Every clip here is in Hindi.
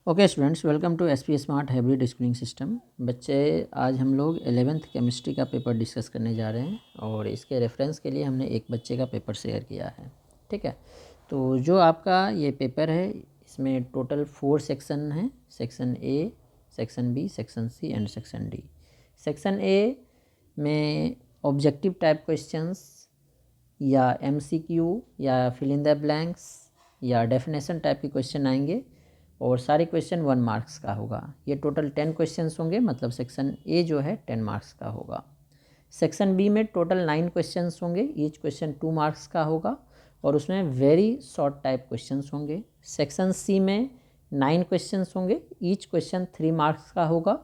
Okay students, welcome to S P smart hybrid schooling system. बच्चे, आज हम लोग 11th केमिस्ट्री का पेपर डिस्कस करने जा रहे हैं और इसके रेफरेंस के लिए हमने एक बच्चे का पेपर शेयर किया है। ठीक है, तो जो आपका ये पेपर है इसमें टोटल 4 सेक्शन हैं। Section A, section B, section C and section D. Section A में ऑब्जेक्टिव टाइप क्वेश्चंस या एमसीक्यू या फिल इन द ब्लैंक्स या डेफिनेशन टाइप के क्वेश्चन आएंगे और सारे क्वेश्चन 1 मार्क्स का होगा। ये टोटल 10 क्वेश्चंस होंगे, मतलब सेक्शन ए जो है 10 मार्क्स का होगा। सेक्शन बी में टोटल 9 क्वेश्चंस होंगे, ईच क्वेश्चन 2 मार्क्स का होगा और उसमें वेरी शॉर्ट टाइप क्वेश्चंस होंगे। सेक्शन सी में 9 क्वेश्चंस होंगे, ईच क्वेश्चन 3 मार्क्स का होगा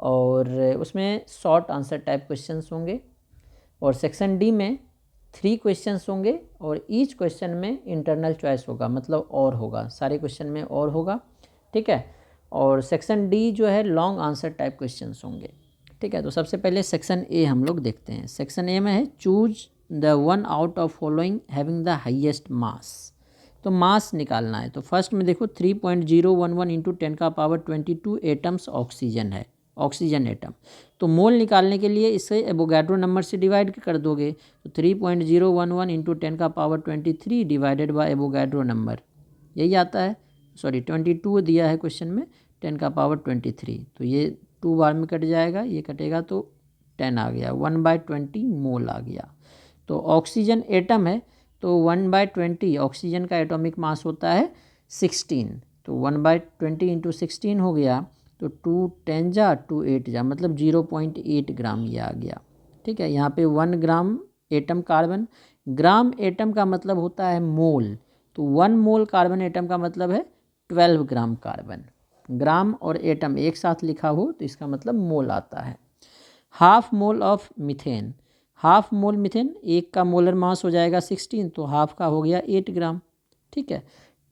और उसमें शॉर्ट आंसर टाइप क्वेश्चंस होंगे। और सेक्शन डी में 3 क्वेश्चंस होंगे और ईच क्वेश्चन में इंटरनल चॉइस होगा, मतलब और होगा, सारे क्वेश्चन में और होगा। ठीक है, और सेक्शन डी जो है लॉन्ग आंसर टाइप क्वेश्चंस होंगे। ठीक है, तो सबसे पहले सेक्शन ए हम लोग देखते हैं। सेक्शन ए में है choose the one out of following having the highest mass. तो मास निकालना है। तो फर्स्ट में देखो 3.011 इंटू 10⁻22 एटम्स ऑक्सीजन है, ऑक्सीजन एटम। तो मोल निकालने के लिए इसे एवोगाड्रो नंबर से डिवाइड कर दोगे। तो 3.011 into 10⁻23 divided by Avogadro number, यही आता है। सॉरी 22 दिया है क्वेश्चन में, 10⁻23, तो ये 2 बार में कट जाएगा, ये कटेगा तो 10 आ गया, 1/20 मोल आ गया। तो ऑक्सीजन एटम है तो 1/20 ऑक्सीजन का एटॉमिक मास होता है 16। तो 1/20 इंटू 16 हो गया, तो 2 10 जा 2 8 जा, मतलब 0.8 ग्राम ये आ गया। ठीक है, यहाँ पे 1 gram atom carbon, gram atom का मतलब होता है मोल, तो 1 मोल कार्बन एटम का मतलब है 12 ग्राम कार्बन। ग्राम और एटम एक साथ लिखा हो तो इसका मतलब मोल आता है। Half mole of methane, half mole methane, एक का मोलर मास हो जाएगा 16, तो हाफ का हो गया 8 ग्राम। ठीक है,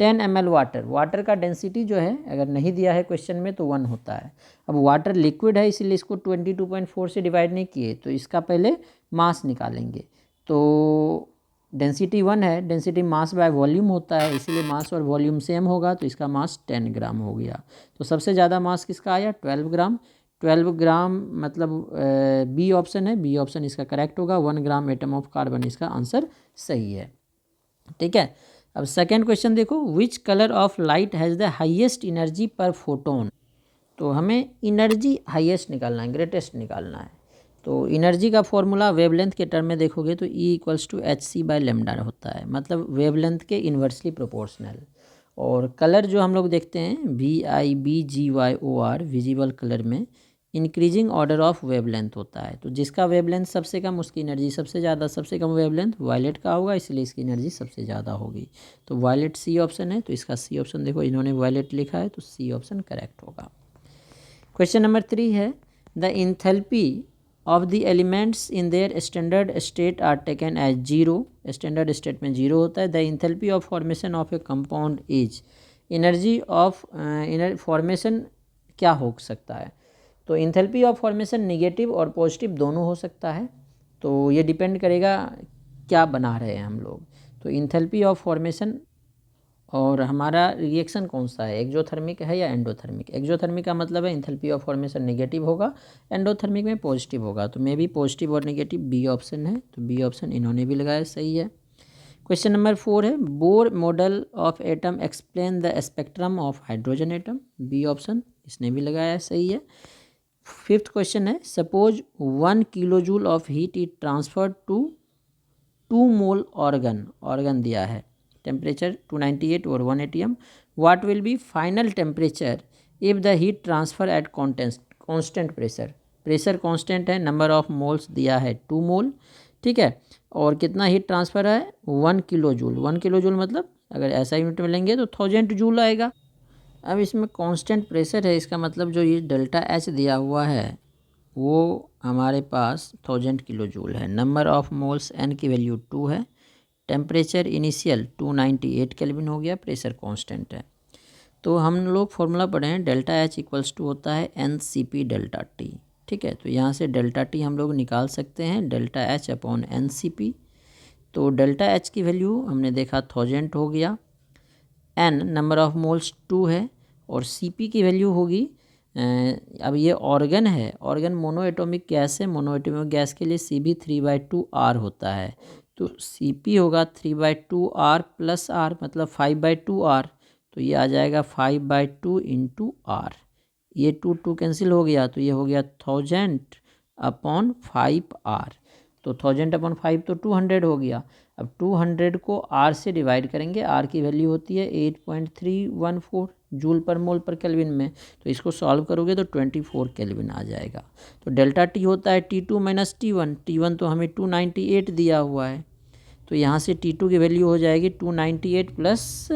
10 ml वाटर, वाटर का डेंसिटी जो है अगर नहीं दिया है क्वेश्चन में तो 1 होता है। अब वाटर लिक्विड है इसलिए इसको 22.4 से डिवाइड नहीं किए, तो इसका पहले मास निकालेंगे। तो डेंसिटी 1 है, डेंसिटी मास बाय वॉल्यूम होता है, इसीलिए मास और वॉल्यूम सेम होगा, तो इसका मास 10 ग्राम हो गया। तो सबसे ज़्यादा मास किसका आया? 12 ग्राम। 12 ग्राम मतलब बी ऑप्शन है, बी ऑप्शन इसका करेक्ट होगा। 1 ग्राम एटम ऑफ कार्बन इसका आंसर सही है। ठीक है, अब सेकेंड क्वेश्चन देखो, which colour of light has the highest energy पर फोटोन। तो हमें एनर्जी हाईएस्ट निकालना है, ग्रेटेस्ट निकालना है। तो एनर्जी का फॉर्मूला वेवलेंथ के टर्म में देखोगे तो E = hc/λ होता है, मतलब वेवलेंथ के इन्वर्सली प्रोपोर्शनल। और कलर जो हम लोग देखते हैं VIBGYOR, विजिबल कलर में इंक्रीजिंग ऑर्डर ऑफ वेवलेंथ होता है। तो जिसका वेवलेंथ सबसे कम उसकी एनर्जी सबसे ज़्यादा, सबसे कम वेवलेंथ वायलेट का होगा, इसलिए इसकी एनर्जी सबसे ज़्यादा होगी। तो वायलेट सी ऑप्शन है, तो इसका सी ऑप्शन देखो, इन्होंने वायलेट लिखा है तो सी ऑप्शन करेक्ट होगा। क्वेश्चन नंबर 3 है, the enthalpy of the elements in their standard state are taken as 0। Standard state में 0 होता है। The enthalpy of formation of a compound is, energy of formation क्या हो सकता है? तो इंथैल्पी ऑफ फॉर्मेशन निगेटिव और पॉजिटिव दोनों हो सकता है, तो ये डिपेंड करेगा क्या बना रहे हैं हम लोग। तो इंथैल्पी ऑफ फॉर्मेशन और हमारा रिएक्शन कौन सा है, एक्जोथर्मिक है या एंडोथर्मिक? एक्जोथर्मिक का मतलब है इंथैल्पी ऑफ फॉर्मेशन नेगेटिव होगा, एंडोथर्मिक में पॉजिटिव होगा। तो मे भी पॉजिटिव और नेगेटिव बी ऑप्शन है, तो बी ऑप्शन इन्होंने भी लगाया, सही है। क्वेश्चन नंबर 4 है, Bohr model of atom explain the spectrum of hydrogen atom. B option इसने भी लगाया, सही है। फिफ्थ क्वेश्चन है, suppose 1 kilo of heat is transferred to 2 mole argon, argon दिया है, टेम्परेचर 298 और 1 atm। What will be final temperature if the heat transfer at constant pressure. Pressure constant है, नंबर ऑफ मोल्स दिया है 2 मोल। ठीक है, और कितना हीट ट्रांसफ़र है? 1 किलो जूल। 1 किलो जूल मतलब अगर ऐसा यूनिट में लेंगे तो 1000 जूल आएगा। अब इसमें कांस्टेंट प्रेशर है, इसका मतलब जो ये डेल्टा एच दिया हुआ है वो हमारे पास 1000 किलो जूल है। नंबर ऑफ मोल्स एन की वैल्यू 2 है, टेम्परेचर इनिशियल 298 केल्विन हो गया, प्रेशर कांस्टेंट है। तो हम लोग फॉर्मूला पढ़े हैं, डेल्टा एच = होता है NCP डेल्टा टी। ठीक है, तो यहाँ से डेल्टा टी हम लोग निकाल सकते हैं, डेल्टा एच अपॉन NCP। तो डेल्टा एच की वैल्यू हमने देखा 1000 हो गया, एन नंबर ऑफ मोल्स 2 है और Cp की वैल्यू होगी अब ये ऑर्गन है, ऑर्गन मोनो एटॉमिक गैस है, मोनो एटॉमिक गैस के लिए Cb 3/2R होता है। तो Cp होगा 3/2R प्लस R मतलब 5/2R, तो ये आ जाएगा 5/2 इंटू R। ये 2 कैंसिल हो गया तो ये हो गया 1000/5R। तो 1000/5 तो 200 हो गया। अब 200 को R से डिवाइड करेंगे, R की वैल्यू होती है 8.314 जूल पर मोल पर केल्विन में, तो इसको सॉल्व करोगे तो 24 केल्विन आ जाएगा। तो डेल्टा T होता है T2 माइनस T1, T1 तो हमें 298 दिया हुआ है, तो यहाँ से T2 की वैल्यू हो जाएगी 298 प्लस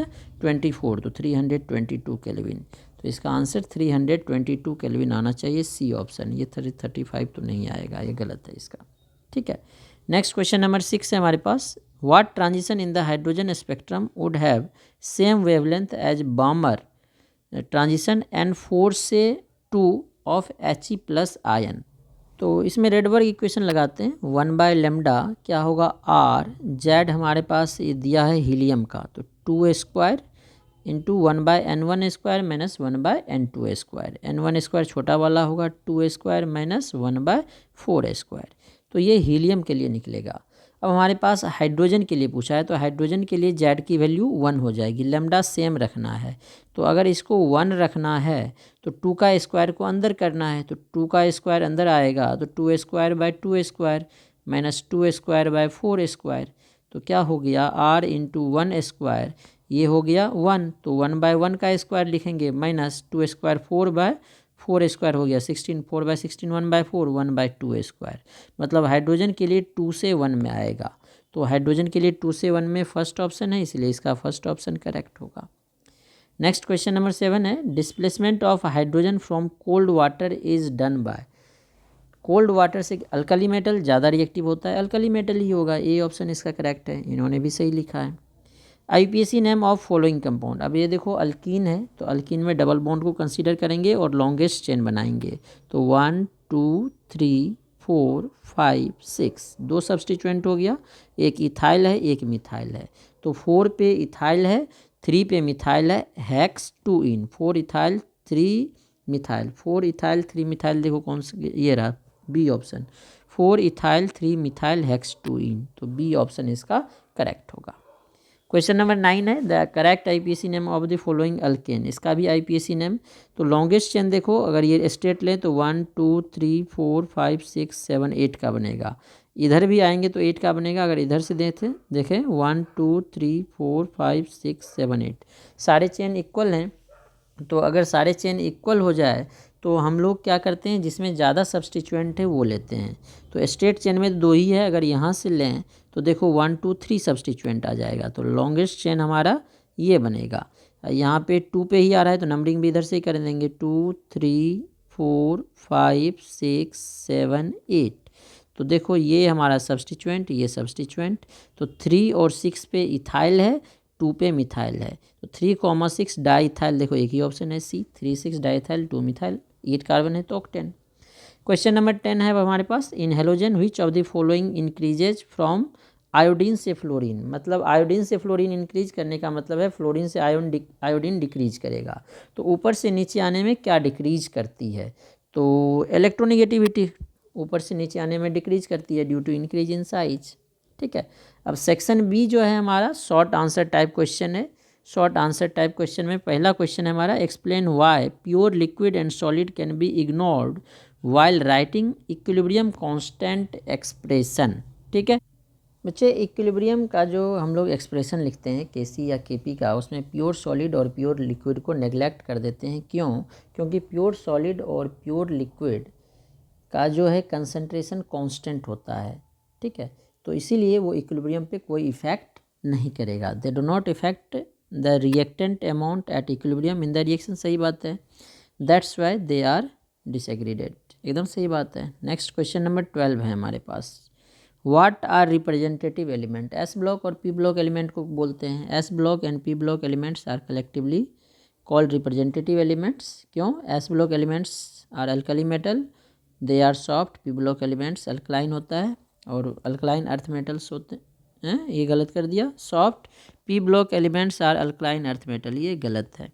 24 तो 322 केल्विन। तो इसका आंसर 322 केल्विन आना चाहिए, सी ऑप्शन। ये 35 तो नहीं आएगा, ये गलत है इसका। ठीक है, नेक्स्ट क्वेश्चन नंबर 6 है हमारे पास। What transition in the hydrogen spectrum would have same wavelength as Balmer transition N4 से 2 ऑफ He प्लस आयन। तो इसमें रेडबर्ग इक्वेशन लगाते हैं। 1/λ क्या होगा R, जेड हमारे पास ये दिया है हीलियम का, तो 2² into 1/n1² minus 1/n2²। n1² छोटा वाला होगा 2² माइनस 1/4²। तो ये हीलियम के लिए निकलेगा। अब हमारे पास हाइड्रोजन के लिए पूछा है, तो हाइड्रोजन के लिए जेड की वैल्यू 1 हो जाएगी, लैम्डा सेम रखना है। तो अगर इसको 1 रखना है तो 2 का स्क्वायर को अंदर करना है, तो 2 का स्क्वायर अंदर आएगा तो 2² माइनस 2²/4²। तो क्या हो गया R इंटू 1², ये हो गया 1, तो 1/1 का स्क्वायर लिखेंगे माइनस 2² 4/4² हो गया 16, 4/16 1/4 1/2²। मतलब हाइड्रोजन के लिए 2 से 1 में आएगा। तो हाइड्रोजन के लिए 2 से 1 में फर्स्ट ऑप्शन है, इसलिए इसका फर्स्ट ऑप्शन करेक्ट होगा। नेक्स्ट क्वेश्चन नंबर 7 है। Displacement of hydrogen from cold water is done by. Cold water से अल्कली मेटल ज़्यादा रिएक्टिव होता है, अल्कली मेटल ही होगा, ए ऑप्शन इसका करेक्ट है, इन्होंने भी सही लिखा है। IUPAC name of following compound. अब ये देखो अल्कीन है, तो अल्कीन में डबल बॉन्ड को कंसीडर करेंगे और लॉन्गेस्ट चेन बनाएंगे। तो 1 2 3 4 5 6 दो सब्सटीट्यूएंट हो गया, एक इथाइल है एक मिथाइल है। तो 4 पे इथाइल है, 3 पे मिथाइल है, hex 2 ene 4 ethyl 3 methyl, 4 ethyl 3 methyl, देखो कौन सा ये रहा, B option, 4 ethyl 3 methyl hex 2 ene, तो बी ऑप्शन इसका करेक्ट होगा। क्वेश्चन नंबर 9 है। The correct IUPAC name of the following alkane. इसका भी IUPAC नेम, तो लॉन्गेस्ट चेन देखो अगर ये स्टेट लें तो 1 2 3 4 5 6 7 8 का बनेगा। इधर भी आएंगे तो 8 का बनेगा। अगर इधर से देखें 1 2 3 4 5 6 7 8 सारे चेन इक्वल हैं। तो अगर सारे चेन इक्वल हो जाए तो हम लोग क्या करते हैं, जिसमें ज़्यादा सब्सटीट्यूएंट है वो लेते हैं। तो स्ट्रेट चेन में 2 ही है, अगर यहाँ से लें तो देखो 1 2 3 सब्सटीट्यूएंट आ जाएगा, तो लॉन्गेस्ट चेन हमारा ये बनेगा। यहाँ पे 2 पे ही आ रहा है तो नंबरिंग भी इधर से ही कर देंगे, 2 3 4 5 6 7 8। तो देखो ये हमारा सब्सटीट्यूएंट, ये सब्सटीट्यूएंट, तो 3 और 6 पे इथाइल है, 2 पे मिथाइल है, तो 3,6 डाई इथाइल, देखो एक ही ऑप्शन है C, 3,6 diethyl 2 methyl, 8 carbon है तो ऑक्टेन। क्वेश्चन नंबर 10 है हमारे पास। In halogen which of the following increases from iodine से फ्लोरीन। मतलब आयोडीन से फ्लोरीन इंक्रीज करने का मतलब है फ्लोरीन से आयोडीन डिक्रीज करेगा। तो ऊपर से नीचे आने में क्या डिक्रीज करती है, तो इलेक्ट्रोनिगेटिविटी ऊपर से नीचे आने में डिक्रीज करती है due to increase in size. ठीक है, अब सेक्शन बी जो है हमारा शॉर्ट आंसर टाइप क्वेश्चन है। शॉर्ट आंसर टाइप क्वेश्चन में पहला क्वेश्चन है हमारा, explain why pure liquid and solid can be ignored while writing equilibrium constant expression. ठीक है बच्चे, इक्विलिब्रियम का जो हम लोग एक्सप्रेशन लिखते हैं केसी या केपी का, उसमें प्योर सॉलिड और प्योर लिक्विड को नेग्लेक्ट कर देते हैं। क्यों? क्योंकि प्योर सॉलिड और प्योर लिक्विड का जो है कंसंट्रेशन कांस्टेंट होता है। ठीक है, तो इसीलिए वो इक्विलिब्रियम पे कोई इफेक्ट नहीं करेगा। They do not effect the reactant amount at equilibrium in the reaction. सही बात है, दैट्स वाई दे आर डिसएग्रीडेड, एकदम सही बात है। नेक्स्ट क्वेश्चन नंबर 12 है हमारे पास। What are representative element. S block और पी ब्लॉक एलिमेंट को बोलते हैं। S block and P block elements are collectively called representative elements. क्यों? S block elements are alkali metal, they are soft. P block elements alkaline होता है और अल्कलाइन अर्थ मेटल्स होते हैं। ये गलत कर दिया, soft P block elements are alkaline earth metal, ये गलत है।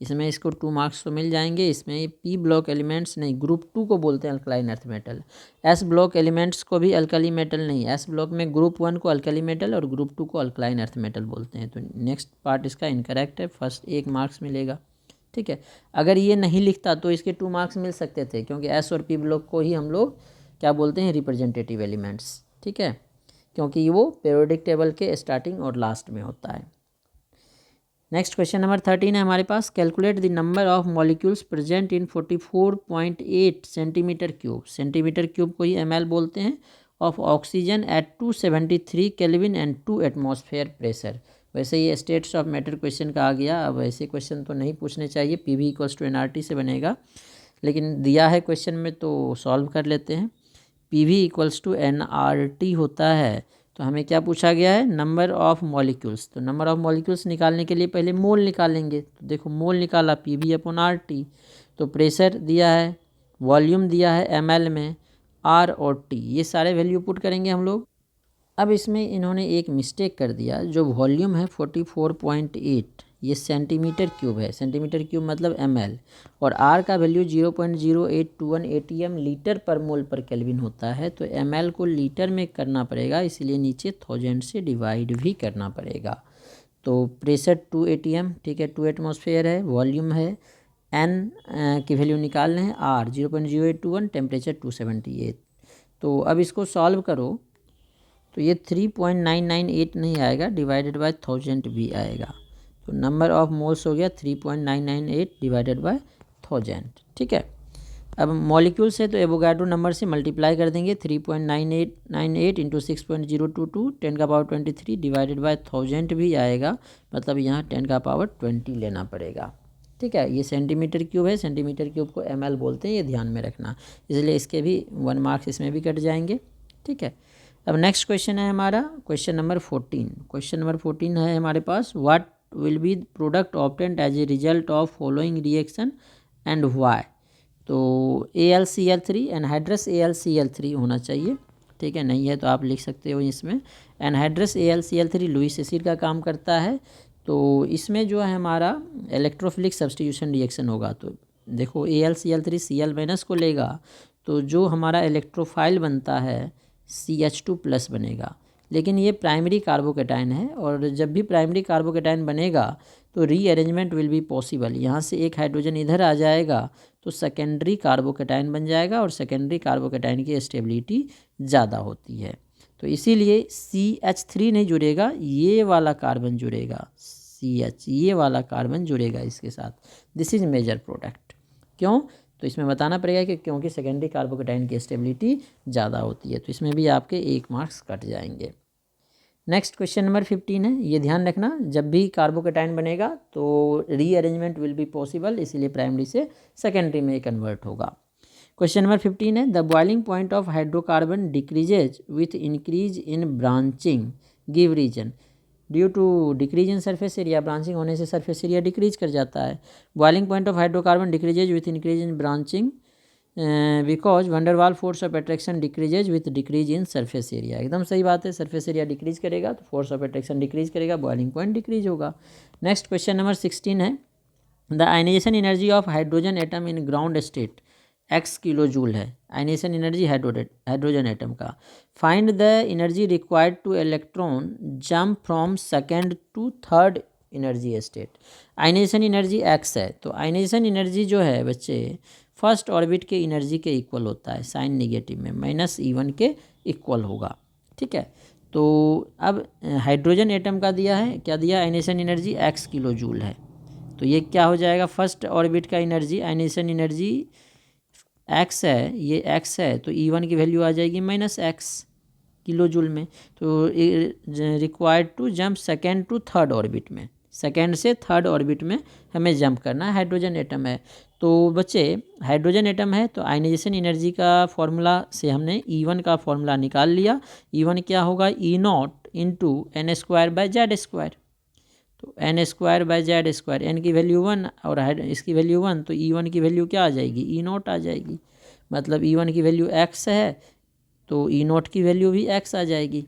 इसमें इसको 2 मार्क्स तो मिल जाएंगे। इसमें पी ब्लॉक एलिमेंट्स नहीं, ग्रुप 2 को बोलते हैं alkaline earth metal. S block elements को भी अल्कली मेटल नहीं, एस ब्लॉक में ग्रुप 1 को अल्कली मेटल और ग्रुप 2 को अल्कलाइन अर्थ मेटल बोलते हैं। तो नेक्स्ट पार्ट इसका इनकरेक्ट है, फर्स्ट 1 मार्क्स मिलेगा। ठीक है, अगर ये नहीं लिखता तो इसके 2 मार्क्स मिल सकते थे, क्योंकि एस और पी ब्लॉक को ही हम लोग क्या बोलते हैं, रिप्रेजेंटेटिव एलिमेंट्स। ठीक है, क्योंकि वो पीरियोडिक टेबल के स्टार्टिंग और लास्ट में होता है। नेक्स्ट क्वेश्चन नंबर 13 है हमारे पास, calculate the number of molecules present in 44.8 centimetre cube, centimetre cube को ही ml बोलते हैं, of oxygen at 273 kelvin and 2 atmosphere pressure. वैसे ये स्टेट्स ऑफ मैटर क्वेश्चन का आ गया। अब ऐसे क्वेश्चन तो नहीं पूछने चाहिए, PV इक्वल्स टू NRT से बनेगा, लेकिन दिया है क्वेश्चन में तो सॉल्व कर लेते हैं। PV इक्वल्स टू NRT होता है, तो हमें क्या पूछा गया है, नंबर ऑफ मॉलिक्यूल्स। तो नंबर ऑफ मॉलिक्यूल्स निकालने के लिए पहले मोल निकालेंगे। तो देखो मोल निकाला PV/RT, तो प्रेशर दिया है, वॉल्यूम दिया है ml में, R और T, ये सारे वैल्यू पुट करेंगे हम लोग। अब इसमें इन्होंने एक मिस्टेक कर दिया, जो वॉल्यूम है 44.8 ये सेंटीमीटर क्यूब है, सेंटीमीटर क्यूब मतलब ml, और R का वैल्यू 0.0821 ATM लीटर पर मोल पर केल्विन होता है। तो ml को लीटर में करना पड़ेगा, इसीलिए नीचे 1000 से डिवाइड भी करना पड़ेगा। तो प्रेशर 2 ATM, ठीक है, 2 एटमॉस्फेयर है, वॉल्यूम है, n की वैल्यू निकालने हैं, R 0.0821, टेम्परेचर 278। तो अब इसको सॉल्व करो तो ये 3.998 नहीं आएगा, डिवाइडेड बाय 1000 भी आएगा। तो नंबर ऑफ मोल्स हो गया 3.998 डिवाइडेड बाय 1000। ठीक है, अब मॉलिक्यूल्स है तो एवोगाड्रो नंबर से मल्टीप्लाई कर देंगे, 3.9898 इंटू 6.022 10⁻23 डिवाइडेड बाय 1000 भी आएगा, मतलब यहाँ 10⁻20 लेना पड़ेगा। ठीक है, ये सेंटीमीटर क्यूब है, सेंटीमीटर क्यूब को ml बोलते हैं, ये ध्यान में रखना, इसलिए इसके भी 1 मार्क्स इसमें भी कट जाएंगे। ठीक है, अब नेक्स्ट क्वेश्चन है हमारा क्वेश्चन नंबर 14। क्वेश्चन नंबर 14 है हमारे पास, what will be product obtained as a result of following reaction and why. तो AlCl3 एनहाइड्रस AlCl3 होना चाहिए। ठीक है, नहीं है तो आप लिख सकते हो इसमें, एनहाइड्रस AlCl3 लुईस एसिड का काम करता है। तो इसमें जो है हमारा इलेक्ट्रोफिलिक सब्स्टिट्यूशन रिएक्शन होगा। तो देखो AlCl3 Cl- को लेगा, तो जो हमारा इलेक्ट्रोफाइल बनता है CH2+ बनेगा, लेकिन ये प्राइमरी कार्बोकेटाइन है, और जब भी प्राइमरी कार्बोकेटाइन बनेगा तो रीअरेंजमेंट विल बी पॉसिबल। यहाँ से एक हाइड्रोजन इधर आ जाएगा तो सेकेंडरी कार्बोकेटाइन बन जाएगा, और सेकेंडरी कार्बोकेटाइन की स्टेबिलिटी ज़्यादा होती है। तो इसीलिए CH3 नहीं जुड़ेगा, ये वाला कार्बन जुड़ेगा, CH, ये वाला कार्बन जुड़ेगा इसके साथ। This is major product. क्यों, तो इसमें बताना पड़ेगा कि क्योंकि सेकेंडरी कार्बोकेटाइन की स्टेबिलिटी ज़्यादा होती है। तो इसमें भी आपके 1 मार्क्स कट जाएंगे। नेक्स्ट क्वेश्चन नंबर 15 है, ये ध्यान रखना, जब भी कार्बोकेटाइन बनेगा तो रीअरेंजमेंट विल बी पॉसिबल, इसीलिए प्राइमरी से सेकेंडरी में कन्वर्ट होगा। क्वेश्चन नंबर 15 है, the boiling point of hydrocarbon decreases with increase in branching, give reason. Due to decrease in surface area, branching होने से सरफेस एरिया डिक्रीज कर जाता है। Boiling point of hydrocarbon decreases with increase in branching because van der Waals force of attraction decreases with decrease in surface area. एकदम सही बात है, सरफेस एरिया डिक्रीज करेगा तो फोर्स ऑफ अट्रैक्शन डिक्रीज करेगा, बॉइलिंग पॉइंट डिक्रीज होगा। नेक्स्ट क्वेश्चन नंबर 16 है, the ionization energy of hydrogen atom in ground state x kilo joule है, आयनाइजेशन एनर्जी हाइड्रोजन एटम का। Find the energy required to electron jump from second to third energy state. Ionization energy x है, तो आयनाइजेशन एनर्जी जो है बच्चे फर्स्ट ऑर्बिट के एनर्जी के इक्वल होता है, साइन नेगेटिव में -E1 के इक्वल होगा। ठीक है, तो अब हाइड्रोजन एटम का दिया है, क्या दिया, ionization energy x kilo joule है। तो ये क्या हो जाएगा, फर्स्ट ऑर्बिट का एनर्जी, आयनाइजेशन एनर्जी x है, ये x है, तो E1 की वैल्यू आ जाएगी -x किलो जूल में। तो required to jump second to third orbit में, सेकेंड से थर्ड ऑर्बिट में हमें जंप करना है। हाइड्रोजन एटम है, तो बच्चे हाइड्रोजन एटम है तो आयनाइजेशन एनर्जी का फॉर्मूला से हमने E1 का फॉर्मूला निकाल लिया। E1 क्या होगा, E0 इंटू n²/z²। तो n²/z², n की वैल्यू 1 और इसकी वैल्यू 1, तो E1 की वैल्यू क्या आ जाएगी, E0 आ जाएगी। मतलब E1 की वैल्यू x है तो E0 की वैल्यू भी x आ जाएगी,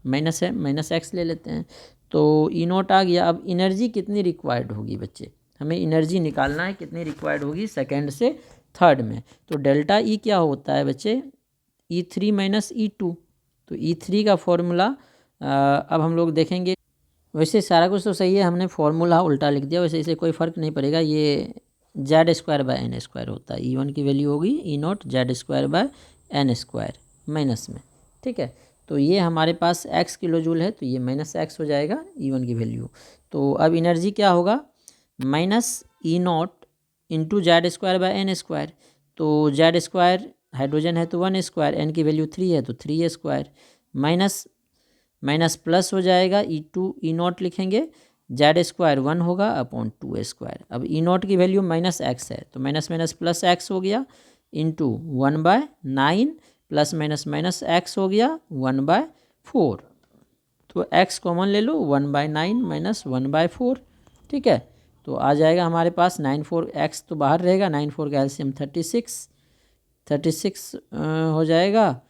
-x ले लेते हैं, तो E0 आ गया। अब एनर्जी कितनी रिक्वायर्ड होगी बच्चे, हमें एनर्जी निकालना है कितनी रिक्वायर्ड होगी सेकेंड से थर्ड में। तो डेल्टा ई क्या होता है बच्चे, E3 माइनस E2। तो E3 का फॉर्मूला अब हम लोग देखेंगे। वैसे सारा कुछ तो सही है, हमने फॉर्मूला उल्टा लिख दिया, वैसे इसे कोई फ़र्क नहीं पड़ेगा। ये Z²/N² होता है। E1 की वैल्यू होगी E0 Z²/N² माइनस में, ठीक है। तो ये हमारे पास x किलो जूल है, तो ये माइनस x हो जाएगा E1 की वैल्यू। तो अब एनर्जी क्या होगा, माइनस E0 इंटू Z²/N²। तो Z² हाइड्रोजन है तो 1², N की वैल्यू 3 है तो 3A², माइनस माइनस प्लस हो जाएगा E2 E0 लिखेंगे, Z² 1 होगा अपॉन 2A²। अब E0 की वैल्यू माइनस x है तो माइनस माइनस प्लस x हो गया into 1/9 plus minus minus x हो गया 1/4। तो x कॉमन ले लो, 1/9 माइनस 1/4, ठीक है। तो आ जाएगा हमारे पास 9 4, x तो बाहर रहेगा, 9 4 का एलसीएम 36 हो जाएगा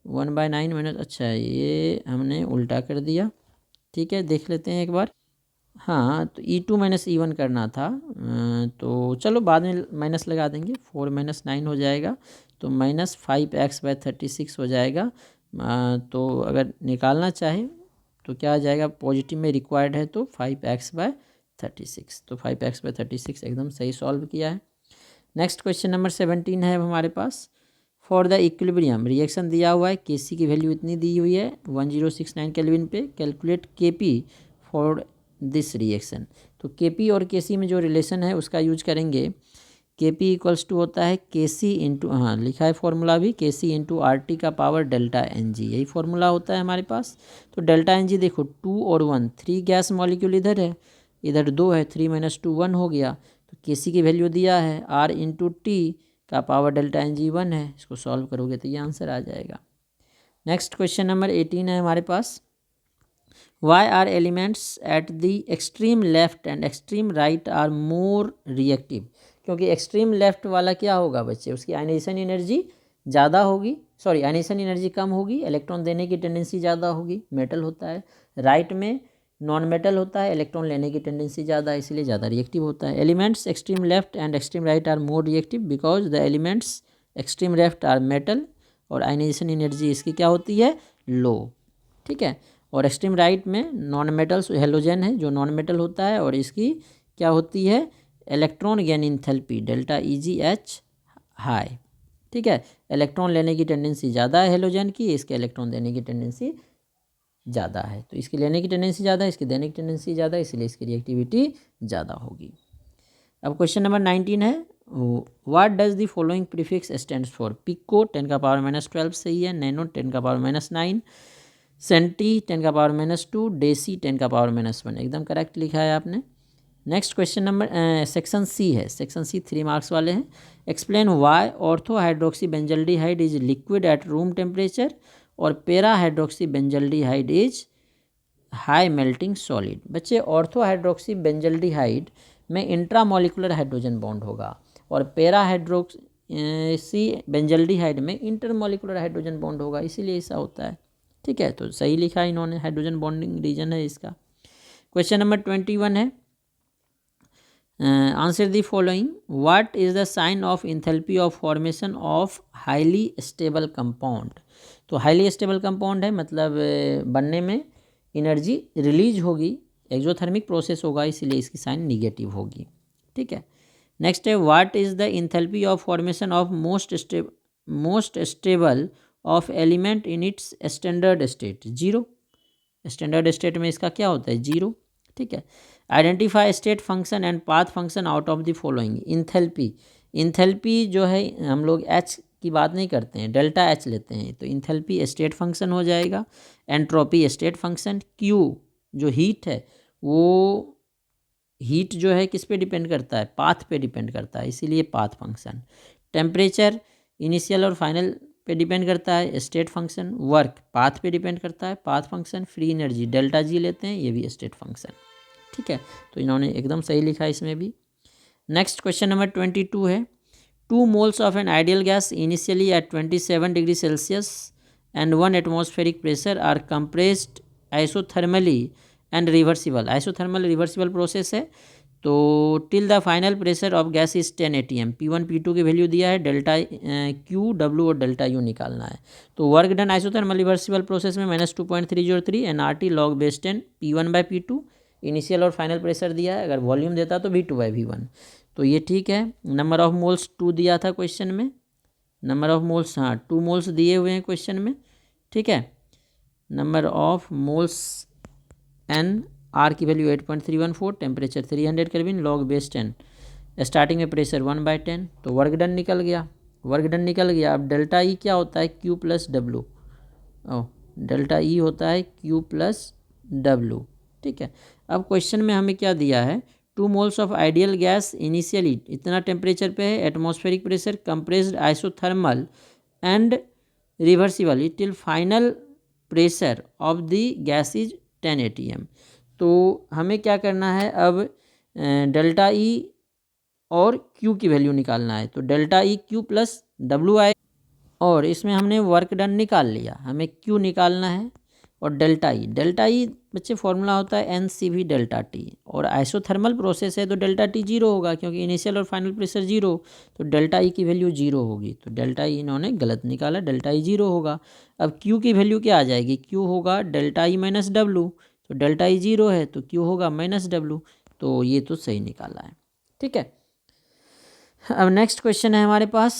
1/9 माइनस, अच्छा ये हमने उल्टा कर दिया, ठीक है। देख लेते हैं एक बार। हाँ तो E2 माइनस E1 करना था, तो चलो बाद में माइनस लगा देंगे। 4 माइनस 9 हो जाएगा तो माइनस 5x/36 हो जाएगा। तो अगर निकालना चाहे तो क्या आ जाएगा, पॉजिटिव में रिक्वायर्ड है तो 5x/36। तो 5x/36 एकदम सही सॉल्व किया है। नेक्स्ट क्वेश्चन नंबर 17 है हमारे पास। फॉर द इक्विलिब्रियम रिएक्शन दिया हुआ है, Kc की वैल्यू इतनी दी हुई है 1069 केल्विन पे। Calculate Kp for this reaction. तो Kp और Kc में जो रिलेशन है उसका यूज करेंगे। Kp इक्वल्स टू होता है Kc इंटू, हाँ लिखा है फॉर्मूला भी, Kc इंटू RT का पावर डेल्टा Ng, यही फॉर्मूला होता है हमारे पास। तो डेल्टा Ng देखो 2 और 1, 3 गैस मॉलिक्यूल इधर है, इधर 2 है, 3 माइनस 2 1 हो गया। तो Kc की वैल्यू दिया है R इंटू टी का पावर डेल्टा Ng 1 है। इसको सॉल्व करोगे तो ये आंसर आ जाएगा। नेक्स्ट क्वेश्चन नंबर 18 है हमारे पास। Why are elements at the extreme left and extreme right are more reactive? क्योंकि एक्सट्रीम लेफ्ट वाला क्या होगा बच्चे, उसकी आयनाइजेशन एनर्जी ज़्यादा होगी, सॉरी आयनाइजेशन एनर्जी कम होगी, इलेक्ट्रॉन देने की टेंडेंसी ज़्यादा होगी, मेटल होता है। राइट में नॉन मेटल होता है, इलेक्ट्रॉन लेने की टेंडेंसी ज़्यादा है, इसलिए ज़्यादा रिएक्टिव होता है। Elements extreme left and extreme right are more reactive because the elements extreme left are metal और आयनाइजेशन एनर्जी इसकी क्या होती है, लो, ठीक है। और एक्सट्रीम राइट में नॉन मेटल्स हेलोजन है जो नॉन मेटल होता है और इसकी क्या होती है, electron gain enthalpy delta EgH high, ठीक है। इलेक्ट्रॉन लेने की टेंडेंसी ज़्यादा है हेलोजन की, इसके इलेक्ट्रॉन देने की टेंडेंसी ज़्यादा है। तो इसकी लेने की टेंडेंसी ज़्यादा है, इसकी देने की टेंडेंसी ज़्यादा है, इसलिए इसकी रिएक्टिविटी ज़्यादा होगी। अब क्वेश्चन नंबर 19 है। What does the following prefix stands for. Pico 10⁻⁻12 सही है, नैनो 10⁻⁻9, सेंटी 10⁻⁻2, डेसी 10⁻⁻1, एकदम करेक्ट लिखा है आपने। Next question number section C है। सेक्शन सी 3 मार्क्स वाले हैं। Explain why ortho hydroxy benzaldehyde is liquid at room temperature और para hydroxy benzaldehyde is high melting solid. बच्चे ऑर्थो हाइड्रोक्सी बेंजल्डिहाइड में इंट्रामोलिकुलर हाइड्रोजन बॉन्ड होगा और पेरा हाइड्रोक्सी बेंजल्डिहाइड में इंटरमोलिकुलर हाइड्रोजन बॉन्ड होगा, इसीलिए ऐसा होता है, ठीक है। तो सही लिखा है इन्होंने, हाइड्रोजन बॉन्डिंग रीजन है इसका। क्वेश्चन नंबर 21 है। Answer the following. What is the sign of enthalpy of formation of highly stable compound. तो हाईली स्टेबल कंपाउंड है मतलब बनने में एनर्जी रिलीज होगी, एक्सोथर्मिक प्रोसेस होगा, इसीलिए इसकी साइन निगेटिव होगी, ठीक है। नेक्स्ट है what is the enthalpy of formation of most stable of element in its standard state, 0। Standard state में इसका क्या होता है, 0, ठीक है। Identify state function and path function out of the following. Enthalpy जो है हम लोग H की बात नहीं करते हैं, डेल्टा H लेते हैं, तो इंथैल्पी स्टेट फंक्शन हो जाएगा। Entropy state function. Q जो हीट है वो हीट जो है किस पे डिपेंड करता है, पाथ पे डिपेंड करता है, इसीलिए पाथ फंक्शन। टेम्परेचर इनिशियल और फाइनल पे डिपेंड करता है, स्टेट फंक्शन। वर्क पाथ पे डिपेंड करता है, path function. Free energy delta G लेते हैं, ये भी स्टेट फंक्शन, ठीक है। तो इन्होंने एकदम सही लिखा है इसमें भी। नेक्स्ट क्वेश्चन नंबर 22 है। 2 moles of an ideal gas initially at 27 degree Celsius and 1 atmospheric pressure are compressed isothermally and reversible. Isothermal reversible process है। तो till the final pressure of gas is 10 atm, P1 P2 की वैल्यू दिया है, डेल्टा क्यू डब्ल्यू और डेल्टा यू निकालना है। तो work done isothermal reversible process में -2.303 NRT log base 10 P1/P2, initial और फाइनल प्रेशर दिया है, अगर वॉल्यूम देता तो V2/V1। तो ये ठीक है। नंबर ऑफ मोल्स 2 दिया था क्वेश्चन में, नंबर ऑफ मोल्स, हाँ 2 मोल्स दिए हुए हैं क्वेश्चन में, ठीक है। Number of moles N, R की value 8.314, temperature 300 kelvin, log base 10, starting में प्रेशर 1/10। तो वर्क डन निकल गया, वर्क डन निकल गया। अब डेल्टा ई क्या होता है, Q plus W, delta E होता है क्यू प्लस डब्लू, ठीक है। अब क्वेश्चन में हमें क्या दिया है, 2 moles of ideal gas initially इतना टेम्परेचर पे है, atmospheric pressure, compressed isothermal and reversible till final pressure of the gas is 10 atm। तो हमें क्या करना है, अब डेल्टा ई और क्यू की वैल्यू निकालना है। तो delta E Q plus W I, और इसमें हमने वर्क डन निकाल लिया, हमें क्यू निकालना है। और डेल्टा ई बच्चे फॉर्मूला होता है n C V delta T, और आइसोथर्मल प्रोसेस है तो डेल्टा टी जीरो होगा, क्योंकि इनिशियल और फाइनल प्रेशर जीरो, तो डेल्टा ई की वैल्यू जीरो होगी। तो डेल्टा ई इन्होंने गलत निकाला, डेल्टा ई जीरो होगा। अब क्यू की वैल्यू क्या आ जाएगी, क्यू होगा डेल्टा ई माइनस डब्लू, तो डेल्टा ई जीरो है तो क्यू होगा माइनस डब्लू, तो ये तो सही निकाला है, ठीक है। अब नेक्स्ट क्वेश्चन है हमारे पास,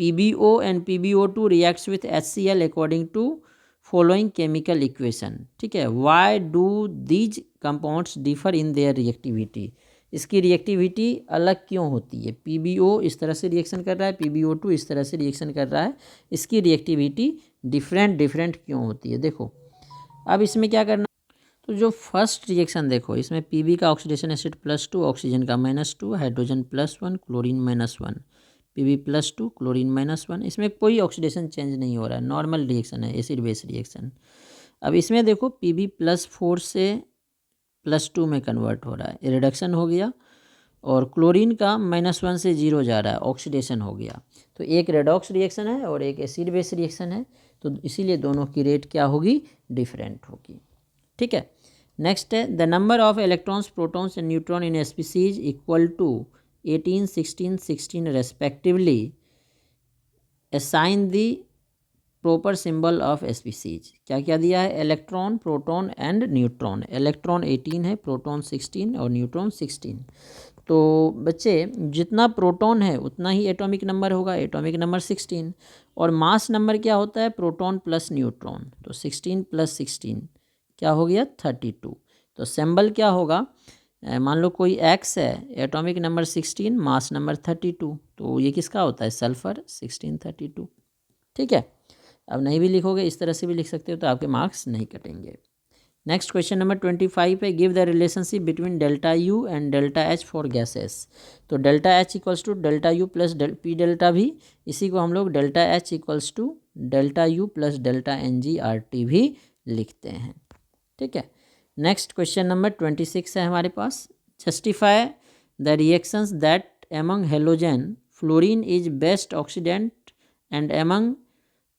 PbO and PbO2 reacts with HCl according to following chemical equation, ठीक है। Why do these compounds differ in their reactivity, इसकी रिएक्टिविटी अलग क्यों होती है। PbO इस तरह से रिएक्शन कर रहा है, PbO2 इस तरह से रिएक्शन कर रहा है, इसकी रिएक्टिविटी डिफरेंट क्यों होती है। देखो अब इसमें क्या करना, तो जो फर्स्ट रिएक्शन देखो, इसमें Pb का ऑक्सीडेशन एसिड +2, ऑक्सीजन का -2, हाइड्रोजन +1, क्लोरीन -1, Pb +2, क्लोरीन -1, इसमें कोई ऑक्सीडेशन चेंज नहीं हो रहा है, नॉर्मल रिएक्शन है, एसिड बेस रिएक्शन। अब इसमें देखो Pb +4 से +2 में कन्वर्ट हो रहा है, रिडक्शन हो गया, और क्लोरीन का -1 से 0 जा रहा है, ऑक्सीडेशन हो गया। तो एक रेडॉक्स रिएक्शन है और एक एसिड बेस रिएक्शन है, तो इसीलिए दोनों की रेट क्या होगी, डिफरेंट होगी, ठीक है। नेक्स्ट है, the number of electrons, protons and neutron in species equal to 18, 16, 16 respectively, assign the proper symbol of species. क्या क्या दिया है, electron, proton and neutron. Electron 18 है, प्रोटॉन 16 और न्यूट्रॉन 16। तो बच्चे जितना प्रोटॉन है उतना ही एटॉमिक नंबर होगा, एटॉमिक नंबर 16, और मास नंबर क्या होता है, प्रोटॉन प्लस न्यूट्रॉन, तो 16 + 16 क्या हो गया, 32। तो सिंबल क्या होगा, मान लो कोई एक्स है, एटॉमिक नंबर 16, मास नंबर 32, तो ये किसका होता है, सल्फर 1632, ठीक है। अब नहीं भी लिखोगे, इस तरह से भी लिख सकते हो, तो आपके मार्क्स नहीं कटेंगे। नेक्स्ट क्वेश्चन नंबर 25 है, give the relationship between delta U and delta H for gases. तो delta H equals to delta U plus P delta V, इसी को हम लोग delta H equals to delta U plus delta NgRT भी लिखते हैं, ठीक है। नेक्स्ट क्वेश्चन नंबर 26 है हमारे पास, justify the reactions that among halogen fluorine is best oxidant and among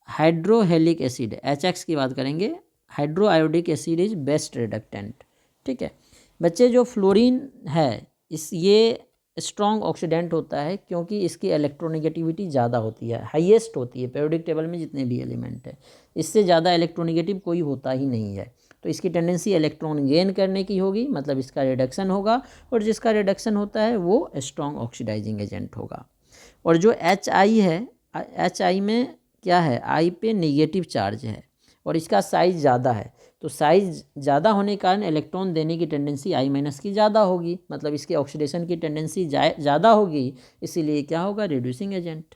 hydrohalic acid, HX की बात करेंगे, hydro iodic acid is best reductant, ठीक है। बच्चे जो फ्लोरीन है, ये स्ट्रॉन्ग ऑक्सीडेंट होता है, क्योंकि इसकी इलेक्ट्रोनेगेटिविटी ज़्यादा होती है, हाईएस्ट होती है पीरियोडिक टेबल में जितने भी एलिमेंट है, इससे ज़्यादा इलेक्ट्रोनेगेटिव कोई होता ही नहीं है। तो इसकी टेंडेंसी इलेक्ट्रॉन गेन करने की होगी, मतलब इसका रिडक्शन होगा, और जिसका रिडक्शन होता है वो स्ट्रॉन्ग ऑक्सीडाइजिंग एजेंट होगा। और जो HI है, HI में क्या है, I पे नेगेटिव चार्ज है और इसका साइज़ ज़्यादा है, तो साइज़ ज़्यादा होने के कारण इलेक्ट्रॉन देने की टेंडेंसी I- की ज़्यादा होगी, मतलब इसके ऑक्सीडेशन की टेंडेंसी ज़्यादा होगी, इसीलिए क्या होगा, रिड्यूसिंग एजेंट,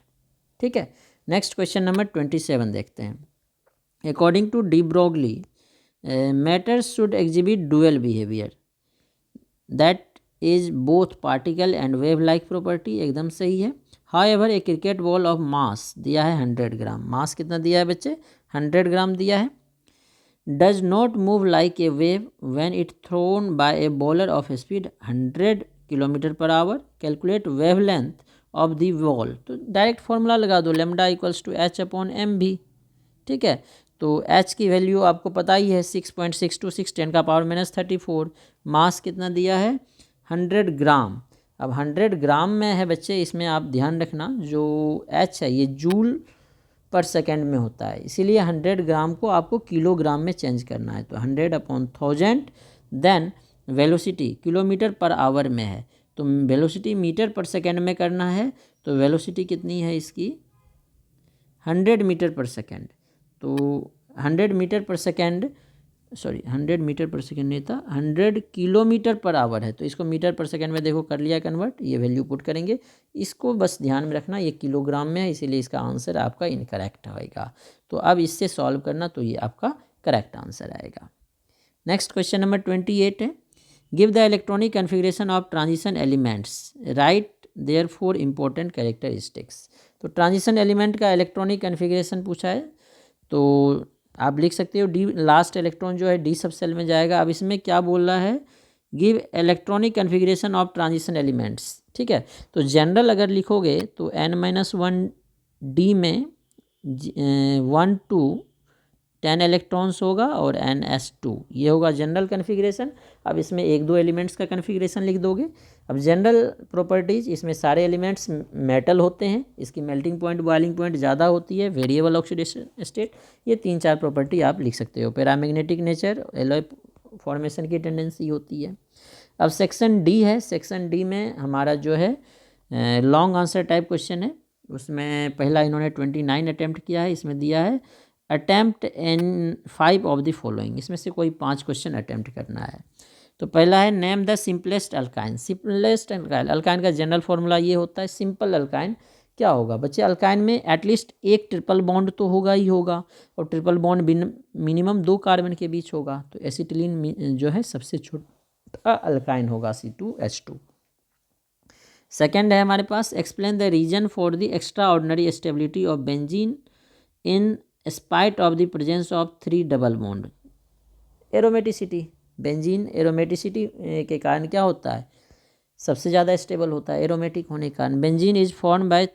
ठीक है। नेक्स्ट क्वेश्चन नंबर 27 देखते हैं, according to de Broglie matters should exhibit dual behaviour, that is both particle and wave like property, एकदम सही है। However a cricket ball of mass दिया है 100 ग्राम, मास कितना दिया है बच्चे, 100 ग्राम दिया है, does not move like a wave when it thrown by a bowler of speed 100 km/h, calculate wavelength of the ball. तो डायरेक्ट फॉर्मूला लगा दो, लैम्डा इक्वल्स टू H/mv, ठीक है। तो H की वैल्यू आपको पता ही है 6.626 10⁻⁻34, मास कितना दिया है 100 ग्राम। अब 100 ग्राम में है बच्चे, इसमें आप ध्यान रखना जो H है ये जूल पर सेकेंड में होता है, इसीलिए 100 ग्राम को आपको किलोग्राम में चेंज करना है। तो 100/1000, then velocity kilometre per hour में है, तो वेलोसिटी मीटर पर सेकेंड में करना है। तो वेलोसिटी कितनी है इसकी 100 मीटर पर सेकेंड। तो 100 मीटर पर सेकेंड, सॉरी 100 मीटर पर सेकेंड नहीं था, 100 किलोमीटर पर आवर है। तो इसको मीटर पर सेकेंड में देखो कर लिया कन्वर्ट, ये वैल्यू पुट करेंगे। इसको बस ध्यान में रखना ये किलोग्राम में है, इसीलिए इसका आंसर आपका इनकरेक्ट होएगा। तो अब इससे सॉल्व करना, तो ये आपका करेक्ट आंसर आएगा। नेक्स्ट क्वेश्चन नंबर 28 है, give the electronic configuration of transition elements, write their four important characteristics. तो ट्रांजिशन एलिमेंट का इलेक्ट्रॉनिक कन्फिग्रेशन पूछा है, तो आप लिख सकते हो डी, लास्ट इलेक्ट्रॉन जो है डी सब सेल में जाएगा। अब इसमें क्या बोल रहा है, give electronic configuration of transition elements, ठीक है। तो जनरल अगर लिखोगे तो n-1 डी में 1 to 10 इलेक्ट्रॉन्स होगा और ns2, ये होगा जनरल कन्फिग्रेशन। अब इसमें एक दो एलिमेंट्स का कन्फिग्रेशन लिख दोगे। अब जनरल प्रॉपर्टीज़, इसमें सारे एलिमेंट्स मेटल होते हैं, इसकी मेल्टिंग पॉइंट बॉइलिंग पॉइंट ज़्यादा होती है, वेरिएबल ऑक्सीडेशन स्टेट, ये 3-4 प्रॉपर्टी आप लिख सकते हो। पैरामैग्नेटिक नेचर, एलॉय फॉर्मेशन की टेंडेंसी होती है। अब सेक्शन डी है, सेक्शन डी में हमारा जो है लॉन्ग आंसर टाइप क्वेश्चन है। उसमें पहला इन्होंने 29 अटैम्प्ट किया है, इसमें दिया है attempt in 5 of the following, इसमें से कोई 5 क्वेश्चन अटैम्प्ट करना है। तो पहला है name the simplest alkyne. Simplest alkyne, alkyne का जनरल फॉर्मूला ये होता है, सिंपल अल्काइन क्या होगा बच्चे, अल्काइन में एटलीस्ट एक ट्रिपल बॉन्ड तो होगा ही होगा, और ट्रिपल बॉन्ड मिनिमम 2 कार्बन के बीच होगा। तो एसिटिलीन जो है सबसे छोटा अल्काइन होगा, C2H2। सेकेंड है हमारे पास, explain the reason for the extraordinary stability of benzene in spite of the presence of 3 double bond. Aromaticity, benzene aromaticity के कारण क्या होता है, सबसे ज़्यादा स्टेबल होता है एरोमेटिक होने के कारण। Benzene is form by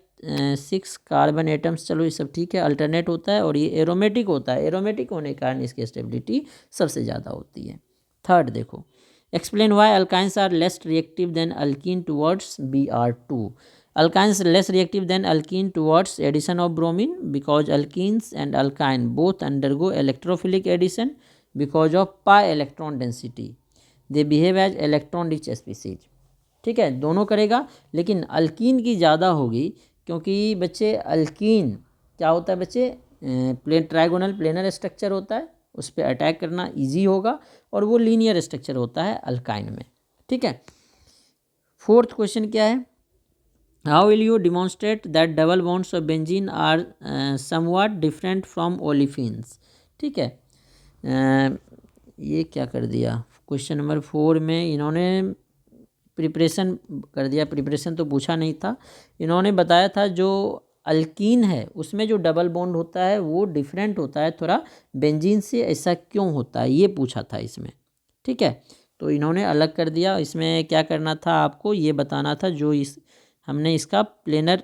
6 carbon atoms, चलो ये सब ठीक है, अल्टरनेट होता है और ये एरोमेटिक होता है, एरोमेटिक होने के कारण इसकी स्टेबिलिटी सबसे ज़्यादा होती है। थर्ड देखो, explain why alkynes are less reactive than alkene towards Br2। Alkynes less reactive than alkene towards addition of bromine because alkenes and alkyne both undergo electrophilic addition because of pi electron density. They behave as electron rich species. ठीक है, दोनों करेगा, लेकिन अल्कीन की ज़्यादा होगी, क्योंकि बच्चे अल्कीन क्या होता है बच्चे, ट्राइगोनल प्लेनर स्ट्रक्चर होता है, उस पर अटैक करना ईजी होगा, और वो लीनियर स्ट्रक्चर होता है अल्काइन में। ठीक है, फोर्थ क्वेश्चन क्या है, how will you demonstrate that double bonds of benzene are somewhat different from olefins. ठीक है, ये क्या कर दिया, क्वेश्चन नंबर 4 में इन्होंने प्रिपरेशन कर दिया, प्रिपरेशन तो पूछा नहीं था, इन्होंने बताया था जो अल्कीन है उसमें जो डबल बॉन्ड होता है वो डिफरेंट होता है थोड़ा बेंजीन से, ऐसा क्यों होता है ये पूछा था इसमें। ठीक है, तो इन्होंने अलग कर दिया। इसमें क्या करना था, आपको ये बताना था, जो इस हमने इसका प्लेनर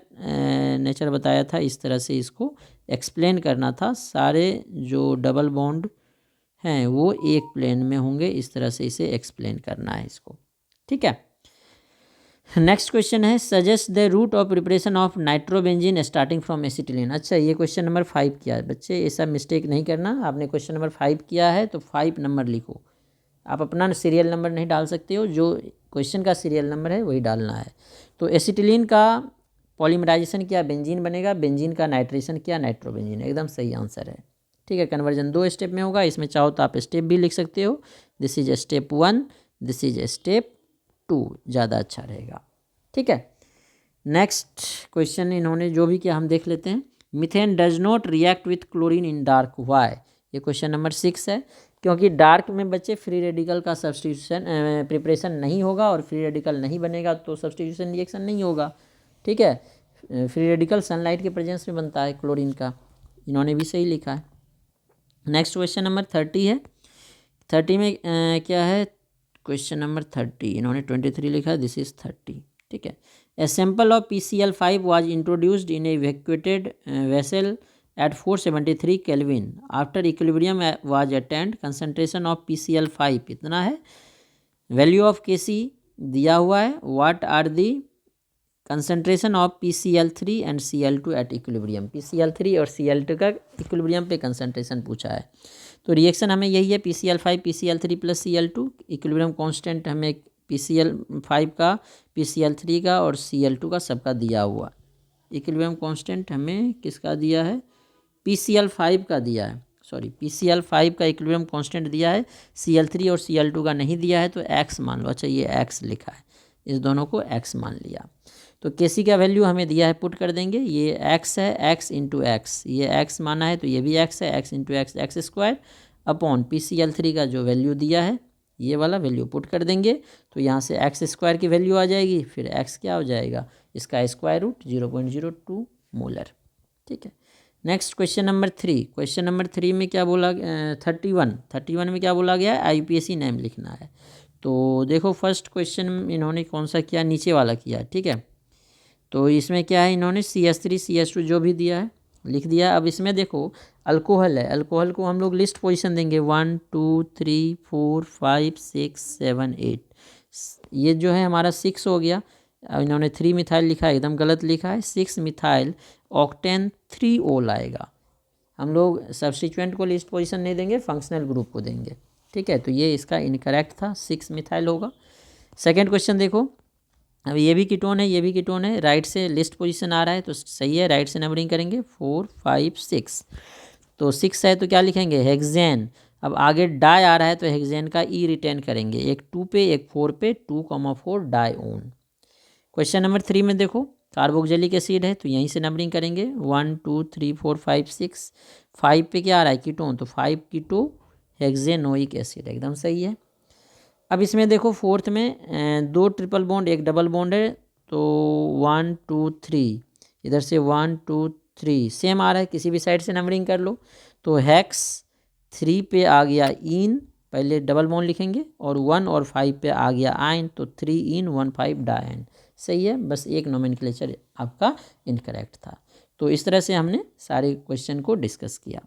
नेचर बताया था, इस तरह से इसको एक्सप्लेन करना था। सारे जो डबल बॉन्ड हैं वो एक प्लेन में होंगे, इस तरह से इसे एक्सप्लेन करना है इसको। ठीक है, नेक्स्ट क्वेश्चन है, suggest the route of preparation of nitrobenzene starting from acetylene. अच्छा, ये क्वेश्चन नंबर 5 किया है बच्चे, ऐसा मिस्टेक नहीं करना, आपने क्वेश्चन नंबर 5 किया है तो 5 नंबर लिखो, आप अपना सीरियल नंबर नहीं डाल सकते हो, जो क्वेश्चन का सीरियल नंबर है वही डालना है। तो एसिटिलीन का पॉलीमराइजेशन क्या, बेंजीन बनेगा, बेंजीन का नाइट्रेशन क्या, नाइट्रोबेंजीन, एकदम सही आंसर है। ठीक है, कन्वर्जन 2 स्टेप में होगा, इसमें चाहो तो आप स्टेप भी लिख सकते हो, this is step 1, this is step 2, ज़्यादा अच्छा रहेगा। ठीक है, नेक्स्ट क्वेश्चन इन्होंने जो भी किया हम देख लेते हैं। Methane does not react with chlorine in dark, why, ये क्वेश्चन नंबर 6 है, क्योंकि डार्क में बच्चे फ्री रेडिकल का सब्सटीट्यूशन प्रिपरेशन नहीं होगा और फ्री रेडिकल नहीं बनेगा तो सब्सटीट्यूशन रिएक्शन नहीं होगा। ठीक है, फ्री रेडिकल सनलाइट के प्रेजेंस में बनता है क्लोरीन का, इन्होंने भी सही लिखा है। नेक्स्ट क्वेश्चन नंबर 30 है, 30 में क्या है, क्वेश्चन नंबर 30 इन्होंने 23 लिखा है, दिस इज 30। ठीक है, a sample of PCl5 was introduced in a evacuated vessel at 473 Kelvin. After equilibrium was attained, concentration of PCl5 इतना है, वैल्यू ऑफ Kc दिया हुआ है what are the concentration of PCl3 and Cl2 at equilibrium. PCl3 और Cl2 का इक्विलिब्रियम पे कंसंट्रेशन पूछा है। तो रिएक्शन हमें यही है PCl5 PCl3 plus Cl2। Equilibrium constant हमें PCl5 का, PCl3 का और Cl2 का सबका दिया हुआ। इक्विलिब्रियम कांस्टेंट हमें किसका दिया है? PCl5 का दिया है, सॉरी PCl5 का इक्विलिब्रियम कांस्टेंट दिया है, Cl3 और Cl2 का नहीं दिया है, तो x मान लो। अच्छा ये x लिखा है, इस दोनों को x मान लिया। तो Kc का वैल्यू हमें दिया है, पुट कर देंगे। ये x है, x इंटू एक्स, ये x माना है तो ये भी x है, x into x, x square upon PCl3 का जो वैल्यू दिया है ये वाला वैल्यू पुट कर देंगे। तो यहाँ से एक्स स्क्वायर की वैल्यू आ जाएगी, फिर x क्या हो जाएगा? इसका स्क्वायर रूट 0.02 मोलर। ठीक है। Next question number 3। Question number 3 में क्या बोला? 31 में क्या बोला गया है? IUPAC नेम लिखना है। तो देखो फर्स्ट क्वेश्चन इन्होंने कौन सा किया? नीचे वाला किया। ठीक है। तो इसमें क्या है, इन्होंने CH3 CH2 जो भी दिया है लिख दिया। अब इसमें देखो अल्कोहल है, अल्कोहल को हम लोग लिस्ट पोजीशन देंगे 1 2 3 4 5 6 7 8। ये जो है हमारा 6 हो गया। अब इन्होंने 3 मिथाइल लिखा है, एकदम गलत लिखा है। 6 मिथाइल ऑक्टेन 3 ओल आएगा। हम लोग सब्स्टिट्यूएंट को लिस्ट पोजीशन नहीं देंगे, फंक्शनल ग्रुप को देंगे। ठीक है। तो ये इसका इनकरेक्ट था, 6 मिथाइल होगा। सेकेंड क्वेश्चन देखो, अब ये भी कीटोन है, ये भी कीटोन है, राइट से लिस्ट पोजीशन आ रहा है तो सही है, राइट से नंबरिंग करेंगे 4 5 6। तो 6 है तो क्या लिखेंगे? हेक्सेन। अब आगे डाई आ रहा है तो हेक्सेन का ई रिटेन करेंगे, एक 2 पे एक 4 पे, 2,4 डाईओन। क्वेश्चन नंबर 3 में देखो कार्बोक्सिलिक एसिड है तो यहीं से नंबरिंग करेंगे 1 2 3 4 5 6। 5 पे क्या आ रहा है? कीटोन, तो 5 कीटो हेक्सेनोइक एसिड, एकदम सही है। अब इसमें देखो फोर्थ में 2 ट्रिपल बॉन्ड एक डबल बॉन्ड है, तो 1 2 3, इधर से 1 2 3 सेम आ रहा है, किसी भी साइड से नंबरिंग कर लो। तो हेक्स 3 पे आ गया इन, पहले डबल बॉन्ड लिखेंगे, और 1 और 5 पे आ गया आइन, तो 3 इन 1 5 डाइन। सही है, बस एक नोमेनक्लेचर आपका इनकरेक्ट था। तो इस तरह से हमने सारे क्वेश्चन को डिस्कस किया।